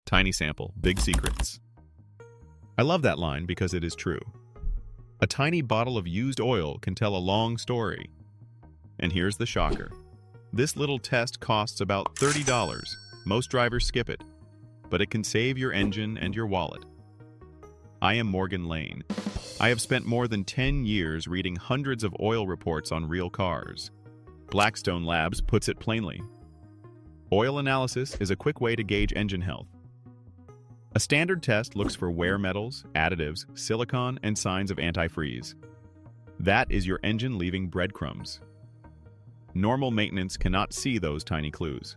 Tiny sample, big secrets. I love that line because it is true. A tiny bottle of used oil can tell a long story. And here's the shocker. This little test costs about $30. Most drivers skip it, but it can save your engine and your wallet. I am Morgan Lane. I have spent more than 10 years reading hundreds of oil reports on real cars. Blackstone Labs puts it plainly. Oil analysis is a quick way to gauge engine health. A standard test looks for wear metals, additives, silicon, and signs of antifreeze. That is your engine leaving breadcrumbs. Normal maintenance cannot see those tiny clues.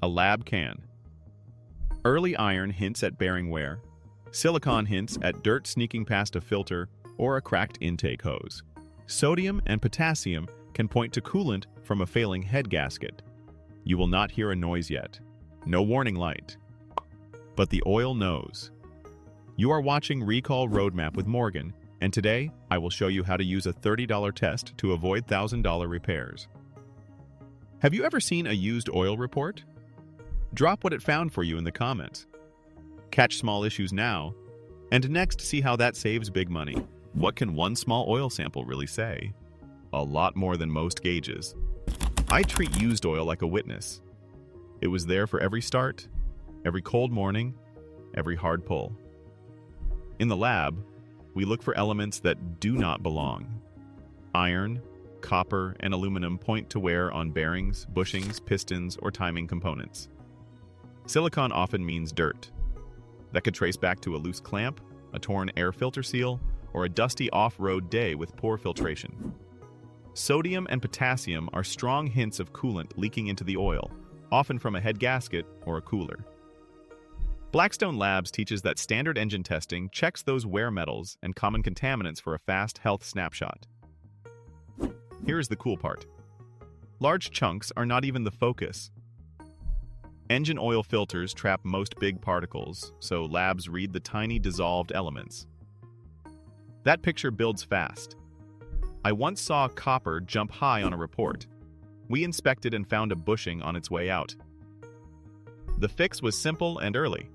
A lab can. Early iron hints at bearing wear. Silicon hints at dirt sneaking past a filter or a cracked intake hose. Sodium and potassium can point to coolant from a failing head gasket. You will not hear a noise yet. No warning light. But the oil knows. You are watching Recall Roadmap with Morgan, and today I will show you how to use a $30 test to avoid $1,000 repairs. Have you ever seen a used oil report? Drop what it found for you in the comments. Catch small issues now, and next see how that saves big money. What can one small oil sample really say? A lot more than most gauges. I treat used oil like a witness. It was there for every start, every cold morning, every hard pull. In the lab, we look for elements that do not belong. Iron, copper, and aluminum point to wear on bearings, bushings, pistons, or timing components. Silicon often means dirt. That could trace back to a loose clamp, a torn air filter seal, or a dusty off-road day with poor filtration. Sodium and potassium are strong hints of coolant leaking into the oil, often from a head gasket or a cooler. Blackstone Labs teaches that standard engine testing checks those wear metals and common contaminants for a fast health snapshot. Here's the cool part. Large chunks are not even the focus. Engine oil filters trap most big particles, so labs read the tiny dissolved elements. That picture builds fast. I once saw copper jump high on a report. We inspected and found a bushing on its way out. The fix was simple and early.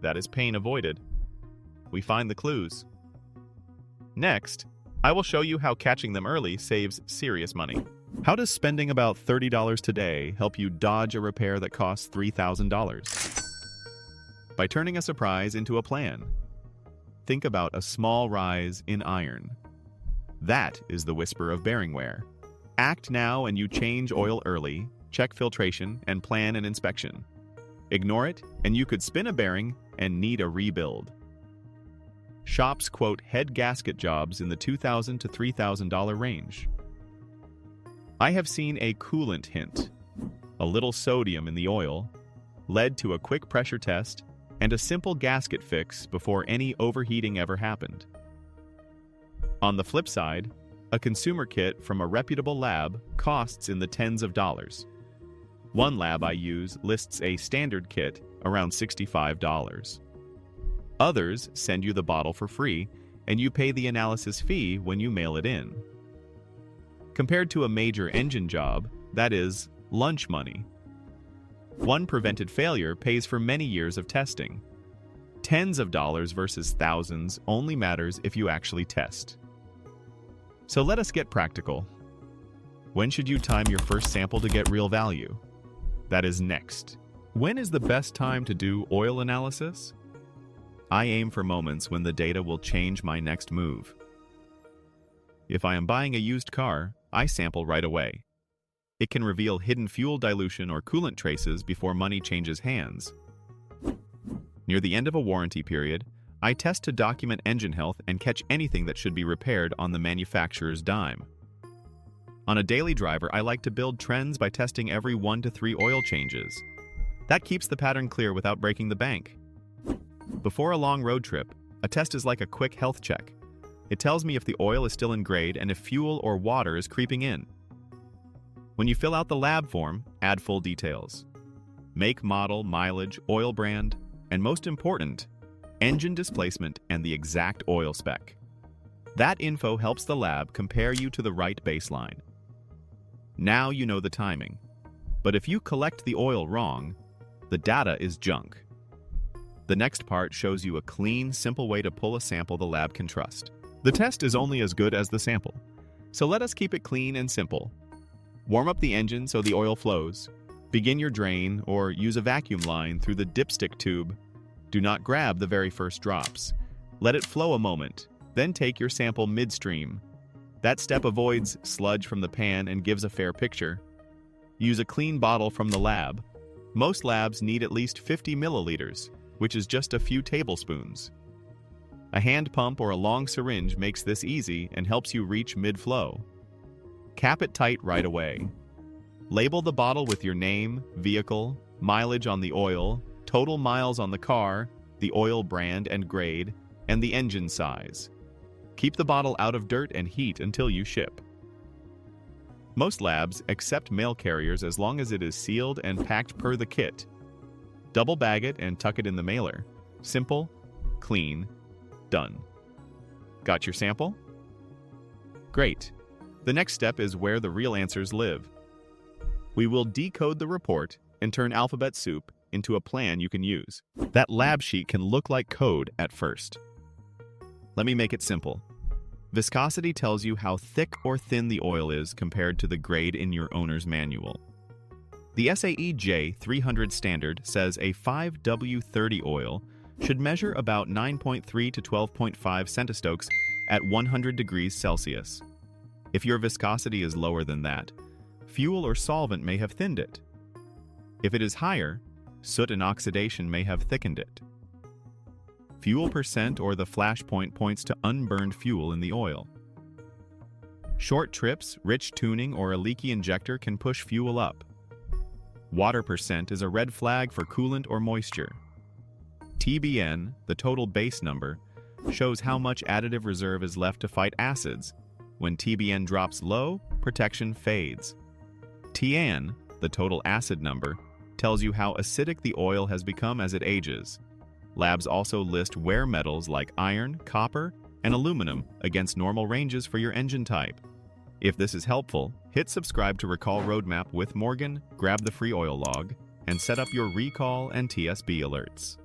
That is pain avoided. We find the clues. Next, I will show you how catching them early saves serious money. How does spending about $30 today help you dodge a repair that costs $3,000? By turning a surprise into a plan. Think about a small rise in iron. That is the whisper of bearing wear. Act now and you change oil early, check filtration, and plan an inspection. Ignore it, and you could spin a bearing and need a rebuild. Shops quote head gasket jobs in the $2,000 to $3,000 range. I have seen a coolant hint, a little sodium in the oil, led to a quick pressure test and a simple gasket fix before any overheating ever happened. On the flip side, a consumer kit from a reputable lab costs in the tens of dollars. One lab I use lists a standard kit around $65. Others send you the bottle for free, and you pay the analysis fee when you mail it in. Compared to a major engine job, that is lunch money. One prevented failure pays for many years of testing. Tens of dollars versus thousands only matters if you actually test. So let us get practical. When should you time your first sample to get real value? That is next. When is the best time to do oil analysis? I aim for moments when the data will change my next move. If I am buying a used car, I sample right away. It can reveal hidden fuel dilution or coolant traces before money changes hands. Near the end of a warranty period, I test to document engine health and catch anything that should be repaired on the manufacturer's dime. On a daily driver, I like to build trends by testing every 1 to 3 oil changes. That keeps the pattern clear without breaking the bank. Before a long road trip, a test is like a quick health check. It tells me if the oil is still in grade and if fuel or water is creeping in. When you fill out the lab form, add full details. Make, model, mileage, oil brand, and most important, engine displacement and the exact oil spec. That info helps the lab compare you to the right baseline. Now you know the timing. But if you collect the oil wrong, the data is junk. The next part shows you a clean, simple way to pull a sample the lab can trust. The test is only as good as the sample, so let us keep it clean and simple. Warm up the engine so the oil flows. Begin your drain or use a vacuum line through the dipstick tube. Do not grab the very first drops. Let it flow a moment, then take your sample midstream. That step avoids sludge from the pan and gives a fair picture. Use a clean bottle from the lab. Most labs need at least 50 milliliters, which is just a few tablespoons. A hand pump or a long syringe makes this easy and helps you reach mid-flow. Cap it tight right away. Label the bottle with your name, vehicle, mileage on the oil, total miles on the car, the oil brand and grade, and the engine size. Keep the bottle out of dirt and heat until you ship. Most labs accept mail carriers as long as it is sealed and packed per the kit. Double bag it and tuck it in the mailer. Simple, clean, done. Got your sample? Great. The next step is where the real answers live. We will decode the report and turn alphabet soup into a plan you can use. That lab sheet can look like code at first. Let me make it simple. Viscosity tells you how thick or thin the oil is compared to the grade in your owner's manual. The SAE J300 standard says a 5W30 oil should measure about 9.3 to 12.5 centistokes at 100 degrees Celsius. If your viscosity is lower than that, fuel or solvent may have thinned it. If it is higher, soot and oxidation may have thickened it. Fuel percent or the flashpoint points to unburned fuel in the oil. Short trips, rich tuning, or a leaky injector can push fuel up. Water percent is a red flag for coolant or moisture. TBN, the total base number, shows how much additive reserve is left to fight acids. When TBN drops low, protection fades. TAN, the total acid number, tells you how acidic the oil has become as it ages. Labs also list wear metals like iron, copper, and aluminum against normal ranges for your engine type. If this is helpful, hit subscribe to Recall Roadmap with Morgan, grab the free oil log, and set up your recall and TSB alerts.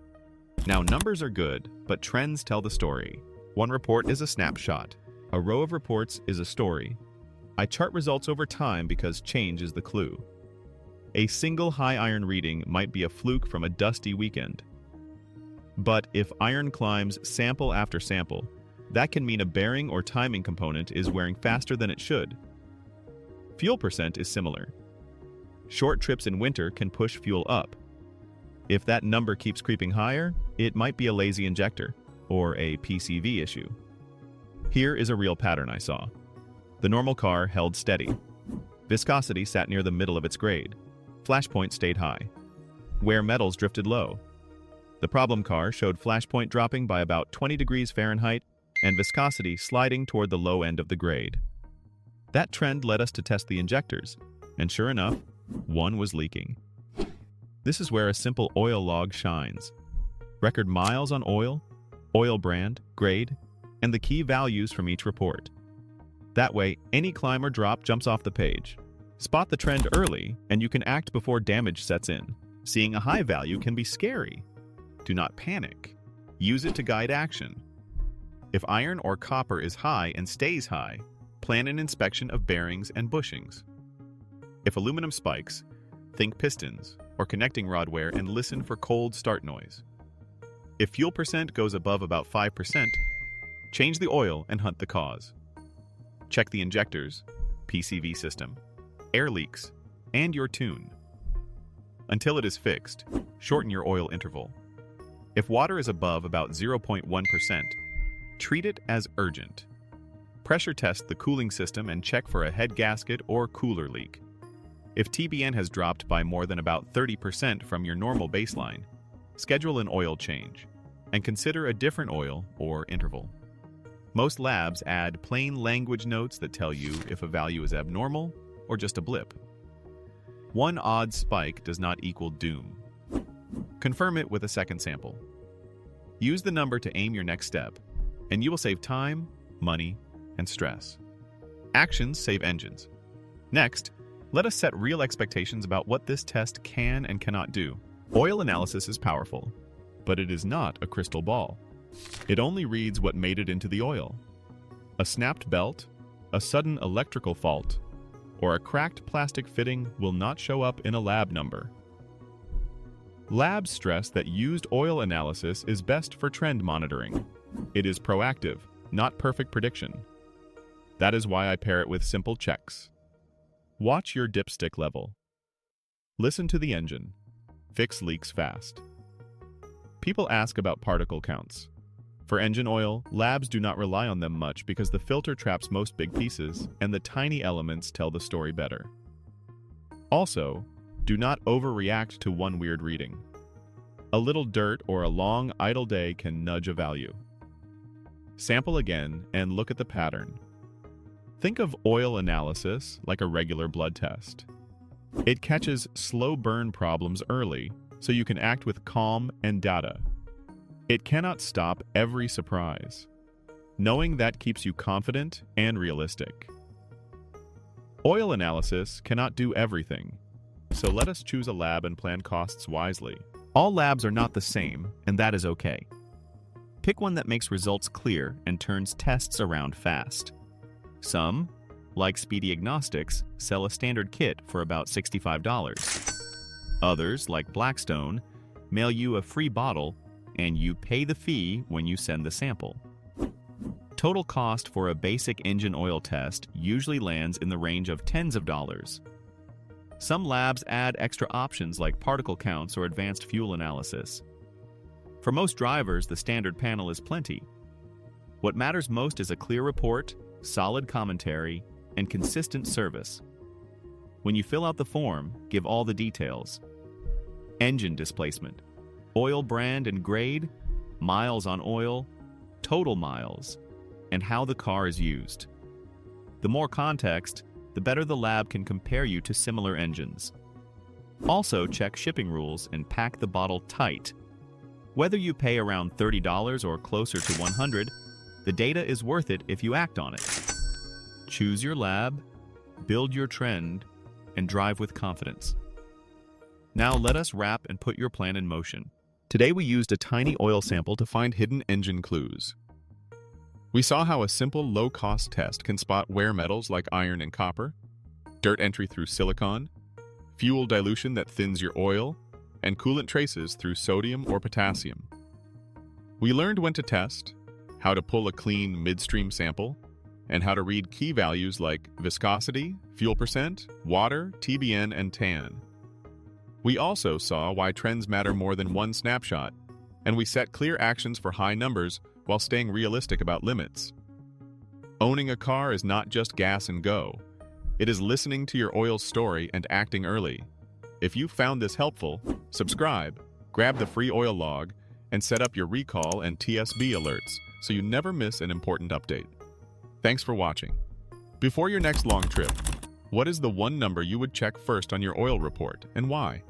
Now, numbers are good, but trends tell the story. One report is a snapshot. A row of reports is a story. I chart results over time because change is the clue. A single high iron reading might be a fluke from a dusty weekend. But if iron climbs sample after sample, that can mean a bearing or timing component is wearing faster than it should. Fuel percent is similar. Short trips in winter can push fuel up. If that number keeps creeping higher, it might be a lazy injector or a PCV issue. Here is a real pattern I saw. The normal car held steady. Viscosity sat near the middle of its grade. Flashpoint stayed high. Wear metals drifted low. The problem car showed flashpoint dropping by about 20 degrees Fahrenheit and viscosity sliding toward the low end of the grade. That trend led us to test the injectors, and sure enough, one was leaking. This is where a simple oil log shines. Record miles on oil, oil brand, grade, and the key values from each report. That way, any climb or drop jumps off the page. Spot the trend early, and you can act before damage sets in. Seeing a high value can be scary. Do not panic. Use it to guide action. If iron or copper is high and stays high, plan an inspection of bearings and bushings. If aluminum spikes, think pistons or connecting rod wear and listen for cold start noise. If fuel percent goes above about 5%, change the oil and hunt the cause. Check the injectors, PCV system, air leaks, and your tune. Until it is fixed, shorten your oil interval. If water is above about 0.1%, treat it as urgent. Pressure test the cooling system and check for a head gasket or cooler leak. If TBN has dropped by more than about 30% from your normal baseline, schedule an oil change and consider a different oil or interval. Most labs add plain language notes that tell you if a value is abnormal or just a blip. One odd spike does not equal doom. Confirm it with a second sample. Use the number to aim your next step, and you will save time, money, and stress. Actions save engines. Next, let us set real expectations about what this test can and cannot do. Oil analysis is powerful, but it is not a crystal ball. It only reads what made it into the oil. A snapped belt, a sudden electrical fault, or a cracked plastic fitting will not show up in a lab number. Labs stress that used oil analysis is best for trend monitoring. It is proactive, not perfect prediction. That is why I pair it with simple checks. Watch your dipstick level. Listen to the engine. Fix leaks fast. People ask about particle counts. For engine oil, labs do not rely on them much because the filter traps most big pieces and the tiny elements tell the story better. Also, do not overreact to one weird reading. A little dirt or a long idle day can nudge a value. Sample again and look at the pattern. Think of oil analysis like a regular blood test. It catches slow burn problems early, so you can act with calm and data. It cannot stop every surprise. Knowing that keeps you confident and realistic. Oil analysis cannot do everything, so let us choose a lab and plan costs wisely. All labs are not the same, and that is okay. Pick one that makes results clear and turns tests around fast. Some, like Speedy Agnostics, sell a standard kit for about $65. Others, like Blackstone, mail you a free bottle and you pay the fee when you send the sample. Total cost for a basic engine oil test usually lands in the range of tens of dollars. Some labs add extra options like particle counts or advanced fuel analysis. For most drivers, the standard panel is plenty. What matters most is a clear report, solid commentary, and consistent service. When you fill out the form, give all the details. Engine displacement, oil brand and grade, miles on oil, total miles, and how the car is used. The more context, the better the lab can compare you to similar engines. Also, check shipping rules and pack the bottle tight. Whether you pay around $30 or closer to $100, the data is worth it if you act on it. Choose your lab, build your trend, and drive with confidence. Now let us wrap and put your plan in motion. Today we used a tiny oil sample to find hidden engine clues. We saw how a simple low-cost test can spot wear metals like iron and copper, dirt entry through silicon, fuel dilution that thins your oil, and coolant traces through sodium or potassium. We learned when to test, how to pull a clean midstream sample, and how to read key values like viscosity, fuel percent, water, TBN, and TAN. We also saw why trends matter more than one snapshot, and we set clear actions for high numbers while staying realistic about limits. Owning a car is not just gas and go. It is listening to your oil's story and acting early. If you found this helpful, subscribe, grab the free oil log, and set up your recall and TSB alerts so you never miss an important update. Thanks for watching. Before your next long trip, what is the one number you would check first on your oil report and why?